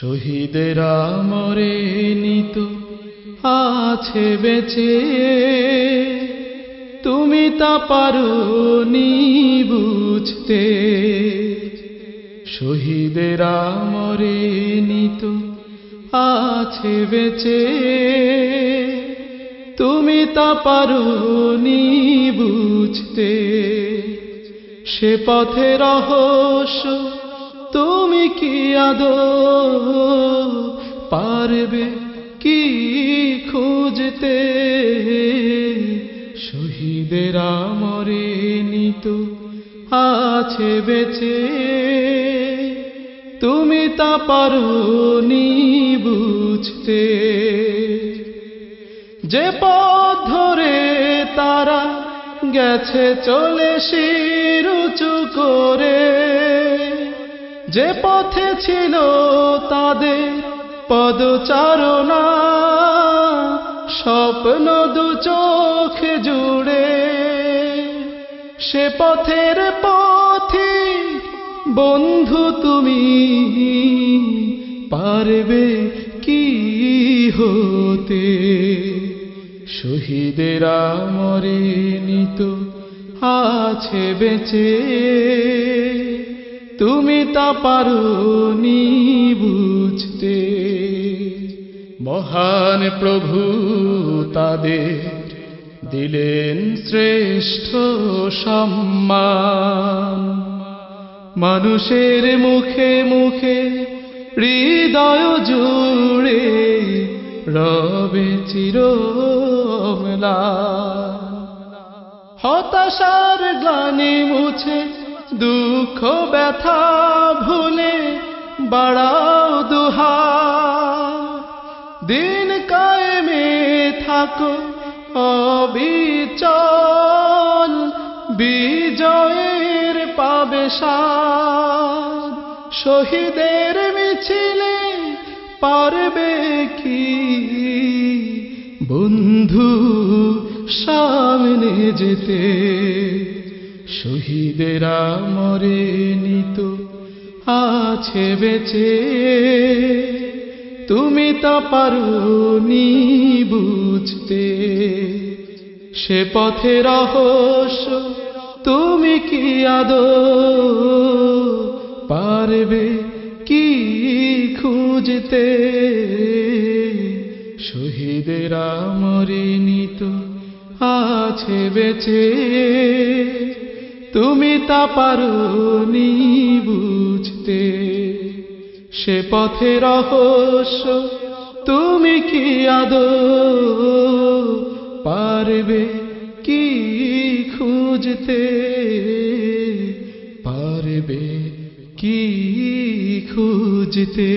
শহীদেরা মরেনি তো আছে বেঁচে, তুমি তা পারোনি বুঝতে। শহীদেরা মরেনি তো আছে বেঁচে, তুমি তা পারোনি বুঝতে। সে পথে রহস্য তুমি কি আদৌ পারবে কি খুঁজতে? শহীদেরা মরেনি তো আছে বেঁচে, তুমি তা পারোনি বুঝতে। যে পথ ধরে তারা গেছে চলে শির উঁচু করে, যে পথে ছিল তাদের পদচারণা, স্বপ্ন দু চোখ জুড়ে। সে পথের পথিক বন্ধু তুমি পারবে কি হতে? শহীদেরা মরেনি তো আছে বেঁচে, তুমি তা পারোনি বুঝতে। মহান প্রভু তাদের দিলেন শ্রেষ্ঠ সম্মান, মানুষের মুখে মুখে হৃদয় জুড়ে রবে চিরম্লান। হতাশার গ্লানি মুছে দুঃখ ব্যথা ভুলে বাড়াও দুহাত, দিন কায়েমে থাকো অবিচল, বিজয়ের পাবে স্বাদ। শহীদের মিছিলে পারবে কি বন্ধু সামনে যেতে? শহীদেরা মরেনি তো আছে বেঁচে, তুমি তা পারোনি বুঝতে। সে পথে রহস্য তুমি কি আদৌ পারবে কি খুঁজতে? শহীদেরা মরেনি তো আছে বেঁচে, তুমি তা পারোনি বুঝতে। সে পথে রহস্য তুমি কি আদৌ পারবে কি খুঁজতে? পারবে কি খুঁজতে?